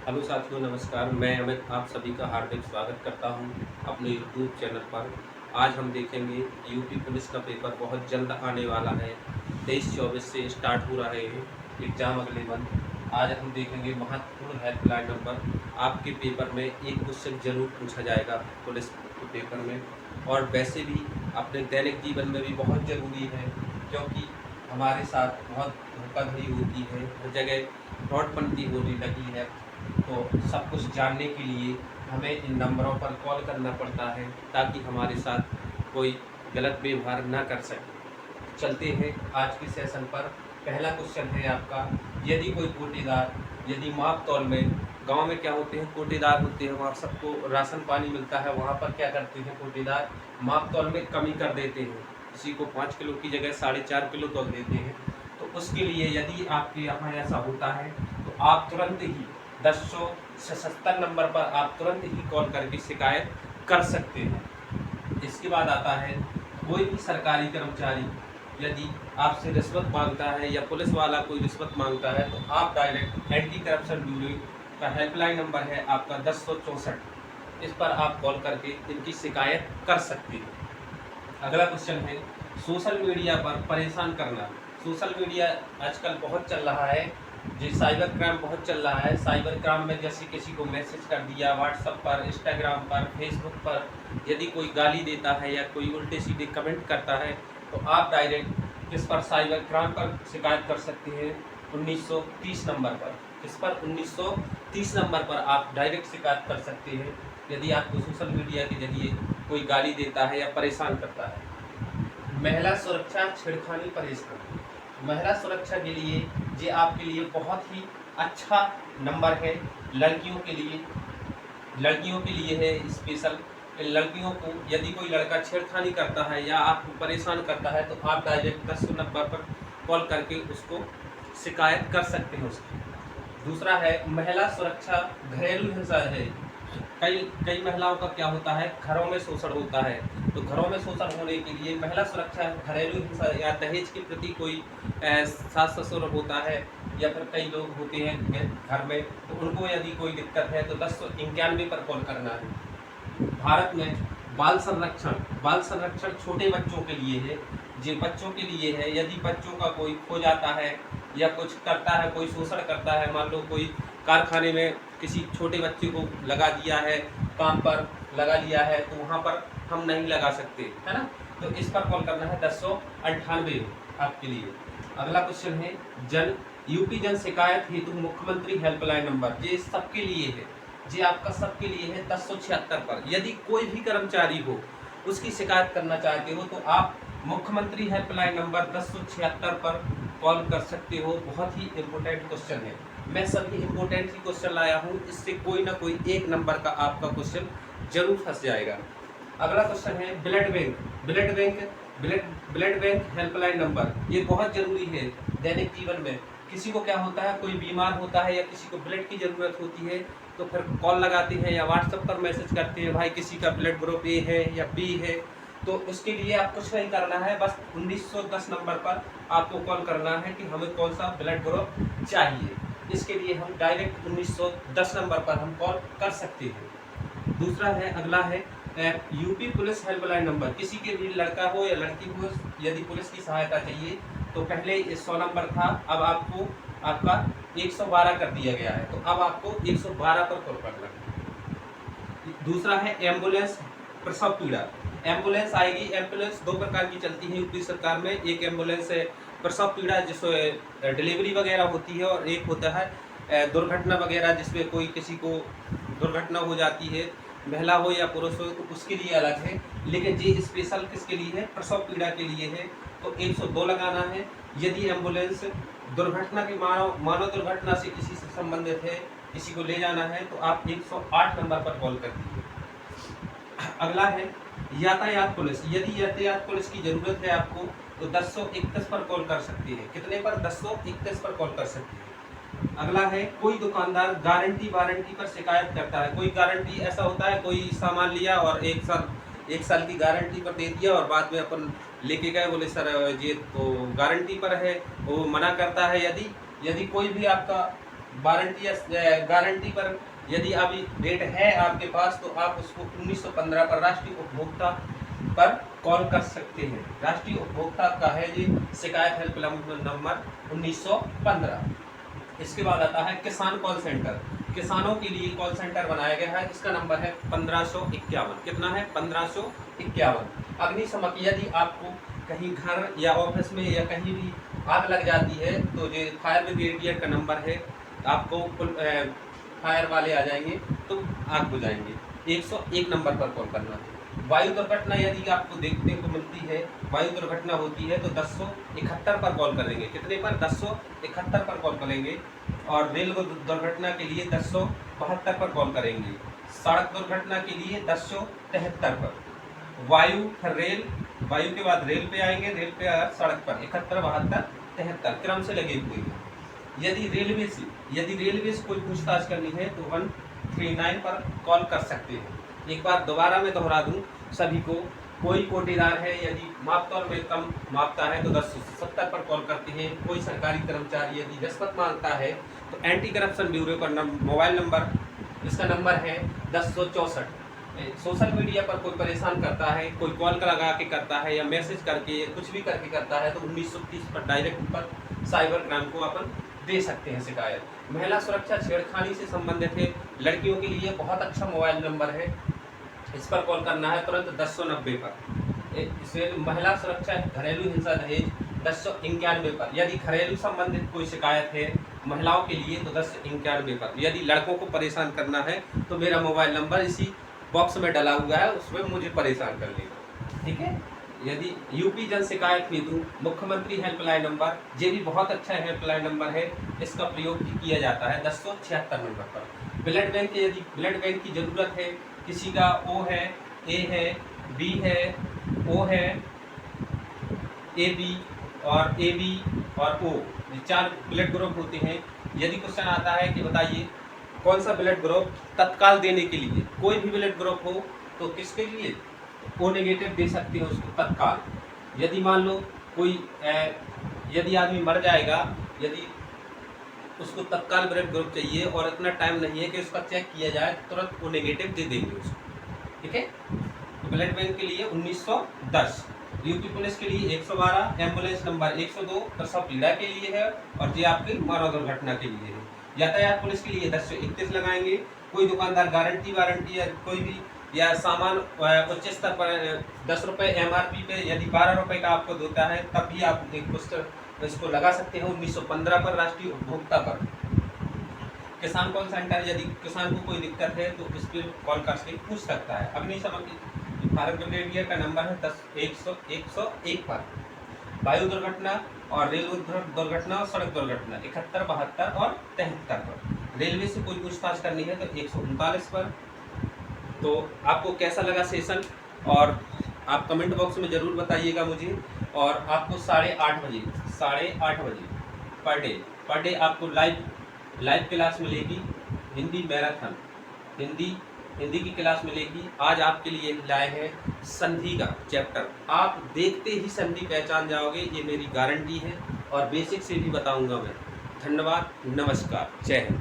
Hello साथियों, नमस्कार। मैं अमित आप सभी का हार्दिक स्वागत करता हूं अपने यूट्यूब चैनल पर। आज हम देखेंगे यूपी पुलिस का पेपर बहुत जल्द आने वाला है। 23-24 से स्टार्ट हो रहे हैं एग्ज़ाम अगले मंथ। आज हम देखेंगे महत्वपूर्ण हेल्पलाइन नंबर। आपके पेपर में एक क्वेश्चन ज़रूर पूछा जाएगा पुलिस के पेपर में, और वैसे भी अपने दैनिक जीवन में भी बहुत ज़रूरी है, क्योंकि हमारे साथ बहुत धोखाधड़ी होती है, हर जगह फ्रॉडपंती होने लगी है। तो सब कुछ जानने के लिए हमें इन नंबरों पर कॉल करना पड़ता है, ताकि हमारे साथ कोई गलत व्यवहार ना कर सके। चलते हैं आज के सेशन पर। पहला क्वेश्चन है आपका, यदि कोई कोटेदार, यदि माप तौल में, गांव में क्या होते हैं, कोटेदार होते हैं, वहाँ सबको राशन पानी मिलता है, वहाँ पर क्या करते हैं कोटेदार, माप तौल में कमी कर देते हैं। किसी को 5 किलो की जगह 4.5 किलो तौल देते हैं। तो उसके लिए यदि आपके यहाँ ऐसा होता है तो आप तुरंत ही 1077 नंबर पर आप तुरंत ही कॉल करके शिकायत कर सकते हैं। इसके बाद आता है, कोई भी सरकारी कर्मचारी यदि आपसे रिश्वत मांगता है या पुलिस वाला कोई रिश्वत मांगता है, तो आप डायरेक्ट एंटी करप्शन ब्यूरो का हेल्पलाइन नंबर है आपका 1064, इस पर आप कॉल करके इनकी शिकायत कर सकते हैं। अगला क्वेश्चन है, सोशल मीडिया पर परेशान करना। सोशल मीडिया आजकल बहुत चल रहा है, जो साइबर क्राइम बहुत चल रहा है। साइबर क्राइम में जैसे किसी को मैसेज कर दिया व्हाट्सएप पर, इंस्टाग्राम पर, फेसबुक पर, यदि कोई गाली देता है या कोई उल्टे सीधे कमेंट करता है, तो आप डायरेक्ट इस पर साइबर क्राइम पर शिकायत कर सकते हैं 1930 नंबर पर। इस पर 1930 नंबर पर आप डायरेक्ट शिकायत कर सकते हैं यदि आपको सोशल मीडिया के जरिए कोई गाली देता है या परेशान करता है। महिला सुरक्षा छेड़खानी परेशान। महिला सुरक्षा के लिए ये आपके लिए बहुत ही अच्छा नंबर है। लड़कियों के लिए है स्पेशल। लड़कियों को यदि कोई लड़का छेड़खानी करता है या आपको परेशान करता है, तो आप डायरेक्ट 10 नंबर पर कॉल करके उसको शिकायत कर सकते हैं उसकी। दूसरा है महिला सुरक्षा घरेलू हिंसा है। कई कई महिलाओं का क्या होता है, घरों में शोषण होता है। तो घरों में शोषण होने के लिए महिला सुरक्षा घरेलू हिंसा या दहेज के प्रति कोई सास ससुर होता है, या फिर कई लोग होते हैं घर में, तो उनको यदि कोई दिक्कत है तो 1091 पर कॉल करना है। भारत में बाल संरक्षण छोटे बच्चों के लिए है, जो बच्चों के लिए है। यदि बच्चों का कोई खो जाता है या कुछ करता है, कोई शोषण करता है, मान लो कोई कारखाने में किसी छोटे बच्चे को लगा दिया है, काम पर लगा लिया है, तो वहाँ पर हम नहीं लगा सकते, है ना। तो इस पर कॉल करना है 1098 आपके लिए। अगला क्वेश्चन है, यूपी जन शिकायत हेतु मुख्यमंत्री हेल्पलाइन नंबर। ये सबके लिए है, ये आपका सबके लिए है 1076 पर। यदि कोई भी कर्मचारी हो, उसकी शिकायत करना चाहते हो, तो आप मुख्यमंत्री हेल्पलाइन नंबर 1076 पर कॉल कर सकते हो। बहुत ही इम्पोर्टेंट क्वेश्चन है। मैं सभी इम्पोर्टेंट ही क्वेश्चन लाया हूँ, इससे कोई ना कोई एक नंबर का आपका क्वेश्चन जरूर फंस जाएगा। अगला क्वेश्चन है, ब्लड बैंक हेल्पलाइन नंबर। ये बहुत जरूरी है दैनिक जीवन में। किसी को क्या होता है, कोई बीमार होता है या किसी को ब्लड की ज़रूरत होती है, तो फिर कॉल लगाते हैं या व्हाट्सएप पर मैसेज करते हैं, भाई किसी का ब्लड ग्रुप ए है या बी है। तो उसके लिए आप कुछ नहीं करना है, बस 1910 नंबर पर आपको कॉल करना है कि हमें कौन सा ब्लड ग्रुप चाहिए। इसके लिए हम डायरेक्ट 1910 नंबर पर हम कॉल कर सकते हैं। दूसरा है, अगला है यूपी पुलिस हेल्पलाइन नंबर। किसी के भी लड़का हो या लड़की हो, यदि पुलिस की सहायता चाहिए, तो पहले 100 नंबर था, अब आपको आपका 112 कर दिया गया है, तो अब आपको 112 पर कॉल करना है। दूसरा है एम्बुलेंस प्रसव पीड़ा। एम्बुलेंस आएगी, एम्बुलेंस 2 प्रकार की चलती है यूपी सरकार में। एक एम्बुलेंस है प्रसव पीड़ा, जिसमें डिलीवरी वगैरह होती है, और एक होता है दुर्घटना वगैरह, जिसमें कोई किसी को दुर्घटना हो जाती है, महिला हो या पुरुष हो, तो उसके लिए अलग है। लेकिन ये स्पेशल किसके लिए है, प्रसव पीड़ा के लिए है, तो 102 लगाना है। यदि एम्बुलेंस दुर्घटना की मानव दुर्घटना से किसी से संबंधित है, किसी को ले जाना है, तो आप 108 नंबर पर कॉल कर दीजिए। अगला है यातायात पुलिस। यदि यातायात पुलिस की ज़रूरत है आपको, तो 1031 पर कॉल कर सकती है। कितने पर, 1031 पर कॉल कर सकती है। अगला है, कोई दुकानदार गारंटी वारंटी पर शिकायत करता है। कोई गारंटी ऐसा होता है, कोई सामान लिया और 1 साल की गारंटी पर दे दिया, और बाद में अपन लेके गए, बोले सर ये तो गारंटी पर है, वो मना करता है। यदि कोई भी आपका वारंटी या गारंटी पर यदि अभी डेट है आपके पास तो आप उसको 1915 पर राष्ट्रीय उपभोक्ता पर कॉल कर सकते हैं। राष्ट्रीय उपभोक्ता का है ये शिकायत हेल्पलाइन नंबर 1915। इसके बाद आता है किसान कॉल सेंटर। किसानों के लिए कॉल सेंटर बनाया गया है, इसका नंबर है 1551। कितना है? 1551। अग्निशमन, यदि आपको कहीं घर या ऑफिस में या कहीं भी आग लग जाती है तो ये फायर ब्रिगेडियर का नंबर है, आपको फायर वाले आ जाएंगे तो आग बुझाएंगे। 101 नंबर पर कॉल करना है। वायु दुर्घटना यदि आपको देखने को मिलती है, वायु दुर्घटना होती है तो 1071 पर कॉल करेंगे। कितने पर? 1071 पर कॉल करेंगे। और रेल दुर्घटना के लिए 1072 पर कॉल करेंगे। सड़क दुर्घटना के लिए 1073 पर। वायु, फिर रेल, वायु के बाद रेल पे आएंगे, रेल पे सड़क पर 71, 72, 73 क्रम से लगे हुए हैं। यदि रेलवे से कोई पूछताछ करनी है तो 139 पर कॉल कर सकते हैं। एक बार दोबारा मैं दोहरा दूं सभी को, कोई कोटेदार है यदि मापतौल में कम मापता है तो 1070 पर कॉल करते हैं। कोई सरकारी कर्मचारी यदि रिश्वत मांगता है तो एंटी करप्शन ब्यूरो का मोबाइल नंबर, इसका नंबर है 1064। सोशल मीडिया पर कोई परेशान करता है, कोई कॉल लगा के करता है या मैसेज करके कुछ भी करके करता है तो 1930 पर डायरेक्ट पर साइबर क्राइम को अपन दे सकते हैं शिकायत। महिला सुरक्षा छेड़खानी से संबंधित है, लड़कियों के लिए बहुत अच्छा मोबाइल नंबर है, इस पर कॉल करना है तुरंत 1090 पर। इसे महिला सुरक्षा घरेलू हिंसा दहेज 1091 पर। यदि घरेलू संबंधित कोई शिकायत है महिलाओं के लिए तो 1091 पर। यदि लड़कों को परेशान करना है तो मेरा मोबाइल नंबर इसी बॉक्स में डला हुआ है, उसमें मुझे परेशान कर लेगा, ठीक है। यदि यूपी जन शिकायत हेतु मुख्यमंत्री हेल्पलाइन नंबर, ये भी बहुत अच्छा हेल्पलाइन नंबर है, इसका प्रयोग भी किया जाता है 1076 नंबर पर। ब्लड बैंक, यदि ब्लड बैंक की ज़रूरत है, किसी का ओ है, ए है, बी है, ओ है, ए बी और ओ, ये 4 ब्लड ग्रुप होते हैं। यदि क्वेश्चन आता है कि बताइए कौन सा ब्लड ग्रुप तत्काल देने के लिए, कोई भी ब्लड ग्रुप हो तो किसके लिए ओ नेगेटिव दे सकते हो उसको तत्काल। यदि मान लो कोई यदि आदमी मर जाएगा, यदि उसको तत्काल ब्लड ग्रुप चाहिए और इतना टाइम नहीं है कि उसका चेक किया जाए, तुरंत ओ नेगेटिव दे देंगे उसको, ठीक है। तो ब्लड बैंक के लिए 1910, यूपी पुलिस के लिए 112, एम्बुलेंस नंबर 102 प्रसव पीड़ा के लिए है और ये आपकी मानव दुर्घटना के लिए है। यातायात पुलिस के लिए 1031 लगाएंगे। कोई दुकानदार गारंटी वारंटी या कोई भी या सामान उच्च स्तर पर 10 रुपये MRP पे यदि 12 रुपये का आपको देता है तब भी आप एक पुस्तक इसको लगा सकते हैं 1915 पर राष्ट्रीय उपभोक्ता पर। किसान कॉल सेंटर, यदि किसान को कोई दिक्कत है तो इस पर कॉल करके पूछ सकता है। अग्निशमन फायर ब्रिगेडियर का नंबर है 101 पर। वायु दुर्घटना और रेल दुर्घटना और सड़क दुर्घटना 71, 72 और 73 पर। रेलवे से कोई पूछताछ करनी है तो 139 पर। तो आपको कैसा लगा सेशन, और आप कमेंट बॉक्स में ज़रूर बताइएगा मुझे। और आपको 8:30 बजे पर डे आपको लाइव क्लास मिलेगी, हिंदी मैराथन, हिंदी की क्लास मिलेगी। आज आपके लिए लाए हैं संधि का चैप्टर, आप देखते ही संधि पहचान जाओगे, ये मेरी गारंटी है, और बेसिक से भी बताऊंगा मैं। धन्यवाद, नमस्कार, जय हिंद।